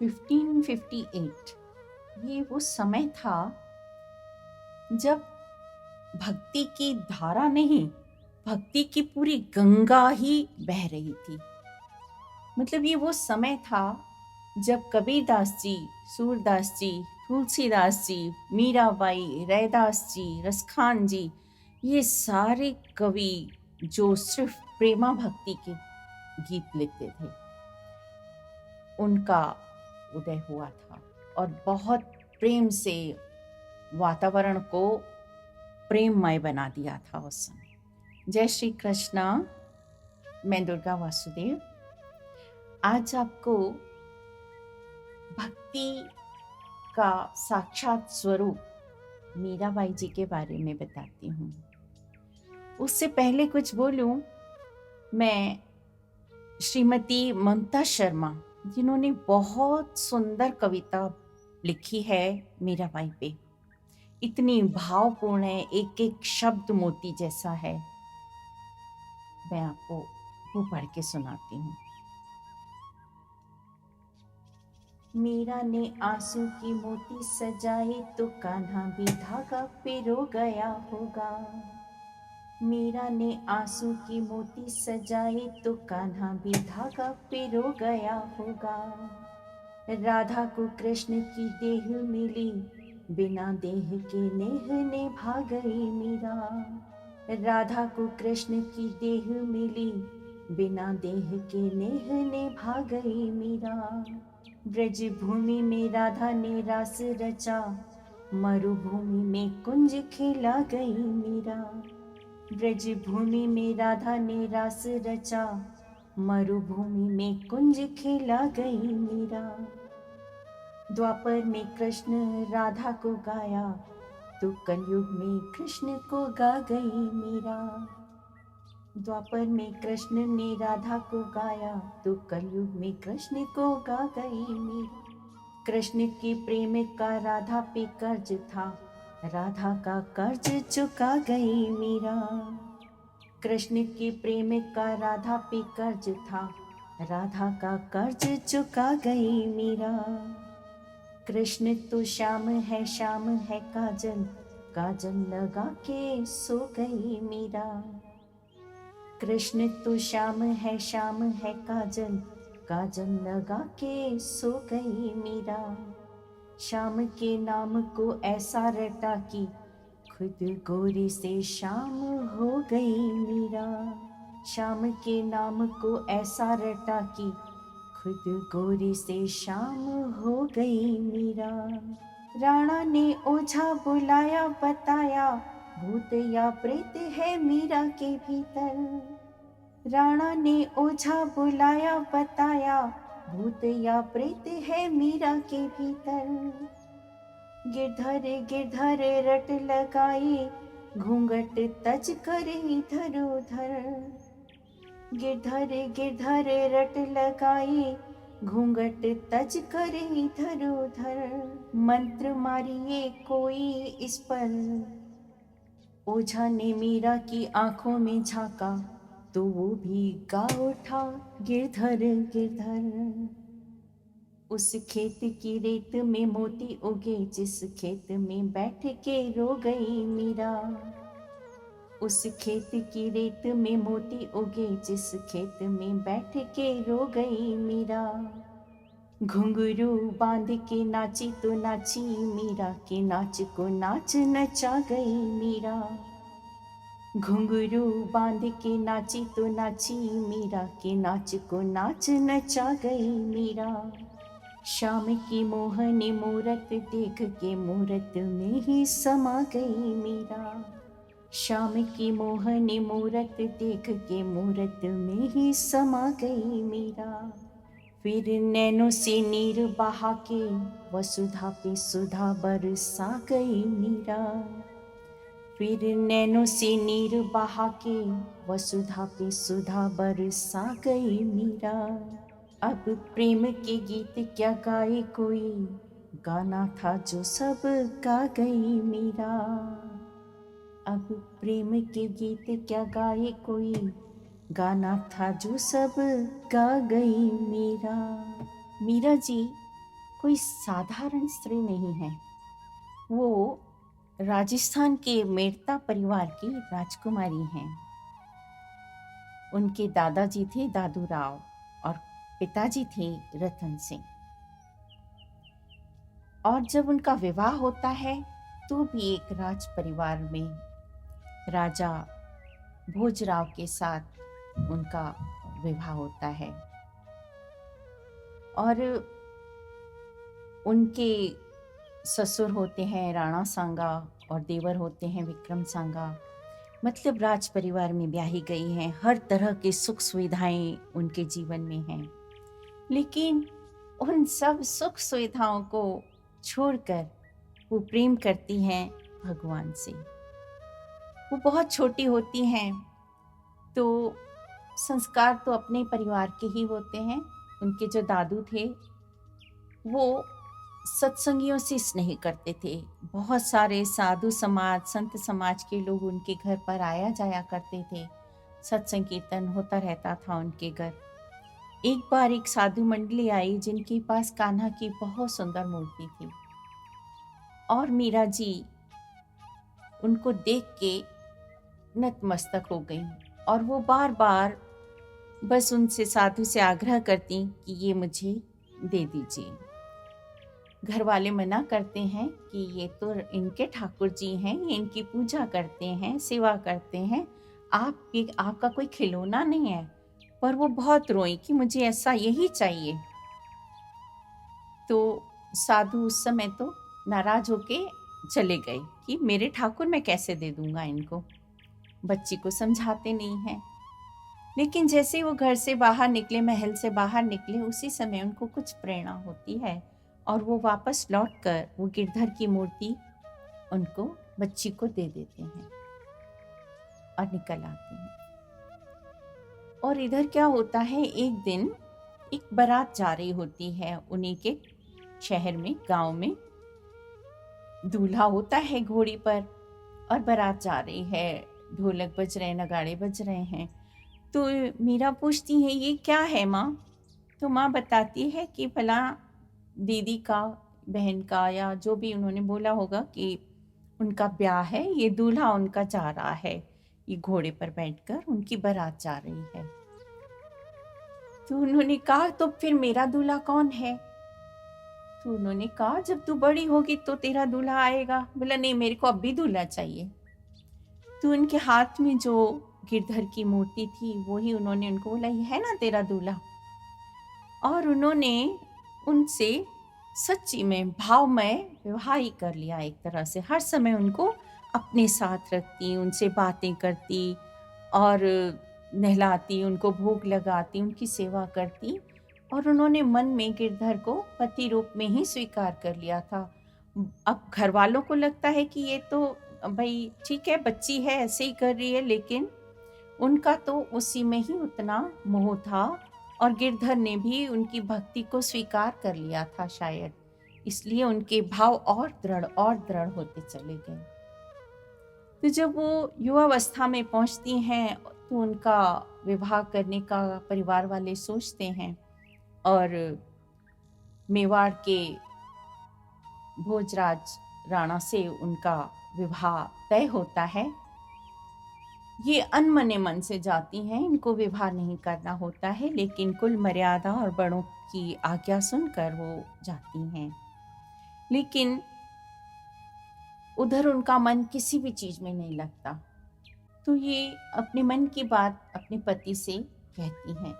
1558 ये वो समय था जब भक्ति की धारा नहीं, भक्ति की पूरी गंगा ही बह रही थी। मतलब ये वो समय था जब कबीरदास जी, सूरदास जी, तुलसीदास जी, मीराबाई, रैदास जी, रसखान जी, ये सारे कवि जो सिर्फ प्रेमा भक्ति के गीत लिखते थे, उनका उदय हुआ था और बहुत प्रेम से वातावरण को प्रेममय बना दिया था उस समय। जय श्री कृष्णा। मैं दुर्गा वासुदेव आज आपको भक्ति का साक्षात स्वरूप मीराबाई जी के बारे में बताती हूँ। उससे पहले कुछ बोलूं, मैं श्रीमती ममता शर्मा जिन्होंने बहुत सुंदर कविता लिखी है मीराबाई पे, इतनी भावपूर्ण है, एक एक शब्द मोती जैसा है। मैं आपको वो पढ़ के सुनाती हूँ। मीरा ने आंसू की मोती सजाई तो कान्हा भी धागा पिरो गया होगा। मीरा ने आंसू की मोती सजाई तो कान्हा भी धागा पिरो गया होगा। राधा को कृष्ण की देह मिली, बिना देह के नेह ने भाग गई मीरा। राधा को कृष्ण की देह मिली, बिना देह के नेह ने भाग गई मीरा। ब्रज भूमि में राधा ने रास रचा, मरुभूमि में कुंज खेला गई मीरा। ब्रज भूमि में राधा ने रास रचा, मरुभूमि में कुंज खेला गई मीरा। द्वापर में कृष्ण राधा को गाया, तो कलयुग में कृष्ण को गा गई मीरा। द्वापर में कृष्ण ने राधा को गाया, तो कलयुग में कृष्ण को गा गई मीरा। कृष्ण के प्रेम का राधा पे कर्ज था, राधा का कर्ज चुका गई मीरा। कृष्ण के प्रेम का राधा पे कर्ज था, राधा का कर्ज चुका गई मीरा। कृष्ण तो श्याम है काजल, काजल लगा के सो गई मीरा। कृष्ण तो श्याम है काजल, काजल लगा के सो गई मीरा। श्याम के नाम को ऐसा रटा कि खुद गोरी से शाम हो गई मीरा। श्याम के नाम को ऐसा रटा कि खुद गोरी से शाम हो गई मीरा। राणा ने ओझा बुलाया, बताया भूत या प्रेत है मीरा के भीतर। राणा ने ओझा बुलाया, बताया भूत या प्रेत है मीरा के भीतर। गिरधर गिरधर रट लगाई, घूंघट तज कर इधर उधर। गिरधर गिरधर रट लगाई, घूंघट तज कर इधर उधर। मंत्र मारिए कोई इस पर, ओझा ने मीरा की आंखों में झांका, तो वो भी गा उठा गिरधर गिरधर। उस खेत की रेत में मोती उगे, जिस खेत में बैठ के रो गई मीरा। उस खेत की रेत में मोती उगे, जिस खेत में बैठ के रो गई मीरा। घुंघरू बांध के नाची तो नाची मीरा, के नाच को नाच नचा गई मीरा। घुंघरू बांध के नाची तो नाची मीरा, के नाच को नाच नचा गई मीरा। श्याम की मोहनी मूरत देख के मूरत में ही समा गई मीरा। श्याम की मोहनी मूरत देख के मूरत में ही समा गई मीरा। फिर नैनों से नीर बहा के वसुधा पे सुधा बरसा गई मीरा। फिर नैनों से नीर बहा के वसुधा पे सुधा बरसा गई मीरा। अब प्रेम के गीत क्या गाए कोई, गाना था जो सब गा गई मीरा। अब प्रेम के गीत क्या गाए कोई, गाना था जो सब गा गई मीरा। मीरा जी कोई साधारण स्त्री नहीं है। वो राजस्थान के मेड़ता परिवार की राजकुमारी हैं। उनके दादाजी थे दादू राव और पिताजी थे रतन सिंह। और जब उनका विवाह होता है तो भी एक राज परिवार में राजा भोजराव के साथ उनका विवाह होता है। और उनके ससुर होते हैं राणा सांगा और देवर होते हैं विक्रम सांगा। मतलब राज परिवार में ब्याही गई हैं, हर तरह की सुख सुविधाएं उनके जीवन में हैं। लेकिन उन सब सुख सुविधाओं को छोड़कर वो प्रेम करती हैं भगवान से। वो बहुत छोटी होती हैं तो संस्कार तो अपने परिवार के ही होते हैं। उनके जो दादू थे वो सत्संगियों से स्नेह करते थे। बहुत सारे साधु समाज संत समाज के लोग उनके घर पर आया जाया करते थे। सत्संग कीर्तन होता रहता था उनके घर। एक बार एक साधु मंडली आई जिनके पास कान्हा की बहुत सुंदर मूर्ति थी और मीरा जी उनको देख के नतमस्तक हो गई और वो बार बार बस उनसे साधु से आग्रह करती कि ये मुझे दे दीजिए। घर वाले मना करते हैं कि ये तो इनके ठाकुर जी हैं, ये इनकी पूजा करते हैं, सेवा करते हैं, आपका कोई खिलौना नहीं है। पर वो बहुत रोई कि मुझे ऐसा यही चाहिए। तो साधु उस समय तो नाराज होके चले गए कि मेरे ठाकुर मैं कैसे दे दूंगा इनको, बच्ची को समझाते नहीं हैं। लेकिन जैसे वो घर से बाहर निकले, महल से बाहर निकले, उसी समय उनको कुछ प्रेरणा होती है और वो वापस लौटकर वो गिरधर की मूर्ति उनको बच्ची को दे देते हैं और निकल आते हैं। और इधर क्या होता है, एक दिन एक बारात जा रही होती है उन्हीं के शहर में, गांव में। दूल्हा होता है घोड़ी पर और बारात जा रही है, ढोलक बज रहे हैं, नगाड़े बज रहे हैं। तो मीरा पूछती है ये क्या है माँ? तो माँ बताती है कि भला दीदी का, बहन का, या जो भी उन्होंने बोला होगा कि उनका ब्याह है, ये दूल्हा उनका जा रहा है, ये घोड़े पर बैठकर उनकी बारात जा रही है। तो उन्होंने कहा तो फिर मेरा दूल्हा कौन है? तो उन्होंने कहा जब तू बड़ी होगी तो तेरा दूल्हा आएगा। बोला नहीं, मेरे को अब भी दूल्हा चाहिए। तो उनके हाथ में जो गिरधर की मूर्ति थी वही उन्होंने उनको बोला ये है ना तेरा दूल्हा। और उन्होंने उनसे सच्ची में भावमय विवाह ही कर लिया एक तरह से। हर समय उनको अपने साथ रखती, उनसे बातें करती और नहलाती, उनको भोग लगाती, उनकी सेवा करती। और उन्होंने मन में गिरधर को पति रूप में ही स्वीकार कर लिया था। अब घर वालों को लगता है कि ये तो भाई ठीक है, बच्ची है ऐसे ही कर रही है, लेकिन उनका तो उसी में ही उतना मोह था और गिरधर ने भी उनकी भक्ति को स्वीकार कर लिया था शायद, इसलिए उनके भाव और दृढ़ होते चले गए। तो जब वो युवावस्था में पहुंचती हैं तो उनका विवाह करने का परिवार वाले सोचते हैं और मेवाड़ के भोजराज राणा से उनका विवाह तय होता है। ये अनमने मन से जाती हैं, इनको विवाह नहीं करना होता है, लेकिन कुल मर्यादा और बड़ों की आज्ञा सुनकर वो जाती हैं। लेकिन उधर उनका मन किसी भी चीज में नहीं लगता। तो ये अपने मन की बात अपने पति से कहती हैं।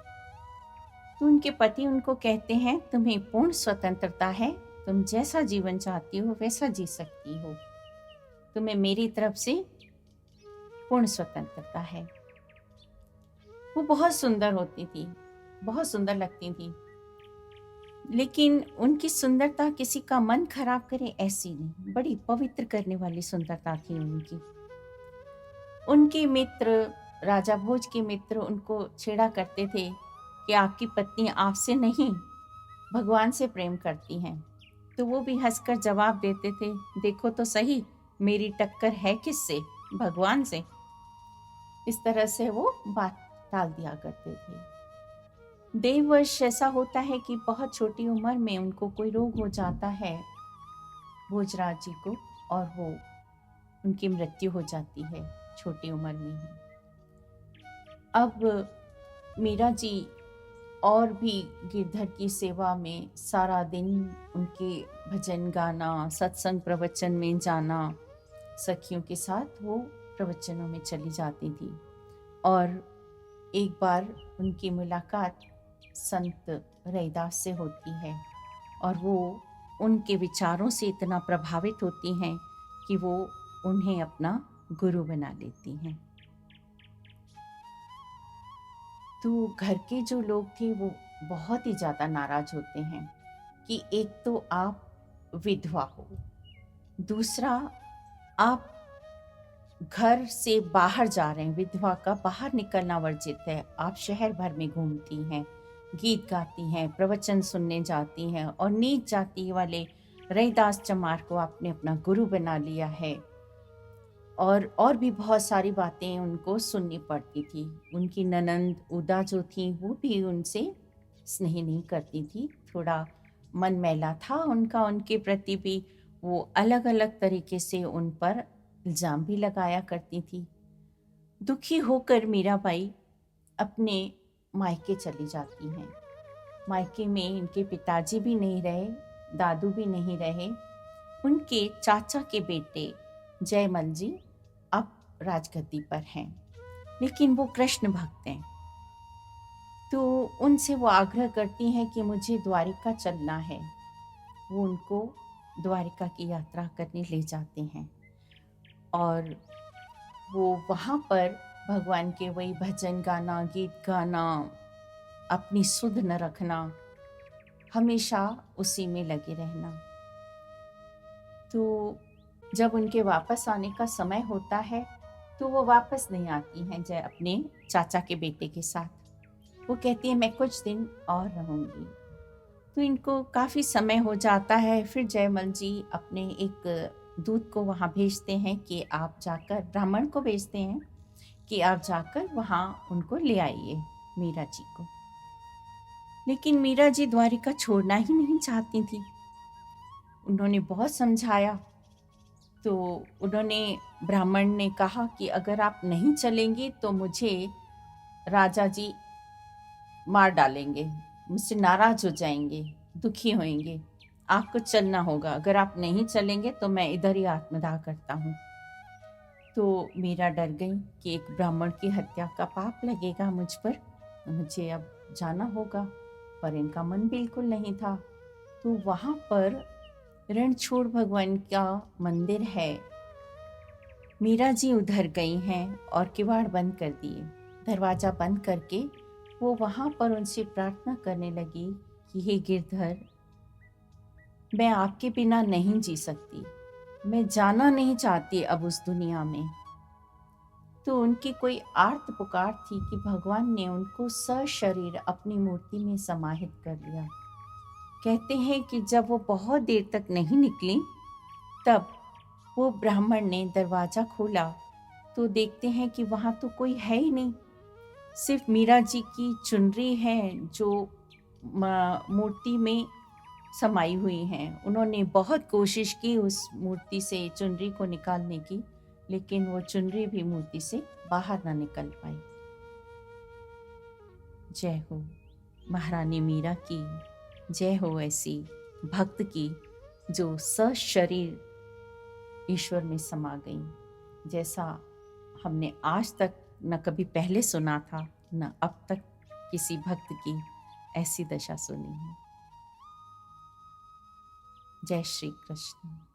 तो उनके पति उनको कहते हैं तुम्हें पूर्ण स्वतंत्रता है, तुम जैसा जीवन चाहती हो वैसा जी सकती हो, तुम्हें मेरी तरफ से पूर्ण स्वतंत्रता है। वो बहुत सुंदर होती थी, बहुत सुंदर लगती थी, लेकिन उनकी सुंदरता किसी का मन खराब करे ऐसी नहीं, बड़ी पवित्र करने वाली सुंदरता थी उनकी। उनके मित्र, राजा भोज के मित्र उनको छेड़ा करते थे कि आपकी पत्नी आपसे नहीं भगवान से प्रेम करती हैं। तो वो भी हंसकर जवाब देते थे देखो तो सही, मेरी टक्कर है किससे? भगवान से। इस तरह से वो बात टाल दिया करते थे। देववश ऐसा होता है कि बहुत छोटी उम्र में उनको कोई रोग हो जाता है भोजराज जी को, और वो उनकी मृत्यु हो जाती है छोटी उम्र में ही। अब मीरा जी और भी गिरधर की सेवा में सारा दिन उनके भजन गाना, सत्संग प्रवचन में जाना, सखियों के साथ वो प्रवचनों में चली जाती थी। और एक बार उनकी मुलाकात संत रैदास से होती है और वो उनके विचारों से इतना प्रभावित होती हैं कि वो उन्हें अपना गुरु बना लेती हैं। तो घर के जो लोग थे वो बहुत ही ज़्यादा नाराज होते हैं कि एक तो आप विधवा हो, दूसरा आप घर से बाहर जा रहे हैं, विधवा का बाहर निकलना वर्जित है, आप शहर भर में घूमती हैं, गीत गाती हैं, प्रवचन सुनने जाती हैं और नीच जाति वाले रैदास चमार को आपने अपना गुरु बना लिया है। और भी बहुत सारी बातें उनको सुननी पड़ती थी। उनकी ननंद उदा जो थी वो भी उनसे स्नेह नहीं करती थी, थोड़ा मन मैला था उनका उनके प्रति भी। वो अलग अलग तरीके से उन पर इल्ज़ाम भी लगाया करती थी। दुखी होकर मीराबाई अपने मायके चली जाती हैं। मायके में इनके पिताजी भी नहीं रहे, दादू भी नहीं रहे। उनके चाचा के बेटे जयमल जी अब राजगद्दी पर हैं, लेकिन वो कृष्ण भक्त हैं। तो उनसे वो आग्रह करती हैं कि मुझे द्वारिका चलना है। वो उनको द्वारिका की यात्रा करने ले जाते हैं और वो वहाँ पर भगवान के वही भजन गाना, गीत गाना, अपनी सुध न रखना, हमेशा उसी में लगे रहना। तो जब उनके वापस आने का समय होता है तो वो वापस नहीं आती हैं जय अपने चाचा के बेटे के साथ। वो कहती है मैं कुछ दिन और रहूँगी। तो इनको काफ़ी समय हो जाता है। फिर जयमल जी अपने एक दूत को वहाँ भेजते हैं कि आप जाकर, ब्राह्मण को भेजते हैं कि आप जाकर वहाँ उनको ले आइए मीरा जी को। लेकिन मीरा जी द्वारिका छोड़ना ही नहीं चाहती थी। उन्होंने बहुत समझाया तो उन्होंने, ब्राह्मण ने कहा कि अगर आप नहीं चलेंगे तो मुझे राजा जी मार डालेंगे, मुझसे नाराज हो जाएंगे, दुखी होंगे, आपको चलना होगा, अगर आप नहीं चलेंगे तो मैं इधर ही आत्मदाह करता हूँ। तो मीरा डर गई कि एक ब्राह्मण की हत्या का पाप लगेगा मुझ पर, मुझे अब जाना होगा। पर इनका मन बिल्कुल नहीं था। तो वहाँ पर रणछोड़ भगवान का मंदिर है। मीरा जी उधर गई हैं और किवाड़ बंद कर दिए, दरवाज़ा बंद करके वो वहाँ पर उनसे प्रार्थना करने लगी कि हे गिरधर, मैं आपके बिना नहीं जी सकती, मैं जाना नहीं चाहती अब उस दुनिया में। तो उनकी कोई आर्त पुकार थी कि भगवान ने उनको सशरीर अपनी मूर्ति में समाहित कर लिया। कहते हैं कि जब वो बहुत देर तक नहीं निकली तब वो ब्राह्मण ने दरवाज़ा खोला तो देखते हैं कि वहाँ तो कोई है ही नहीं, सिर्फ मीरा जी की चुनरी है जो मूर्ति में समाई हुई हैं। उन्होंने बहुत कोशिश की उस मूर्ति से चुनरी को निकालने की, लेकिन वो चुनरी भी मूर्ति से बाहर ना निकल पाई। जय हो महारानी मीरा की, जय हो ऐसी भक्त की जो सशरीर ईश्वर में समा गई, जैसा हमने आज तक न कभी पहले सुना था, न अब तक किसी भक्त की ऐसी दशा सुनी है। जय श्री कृष्ण।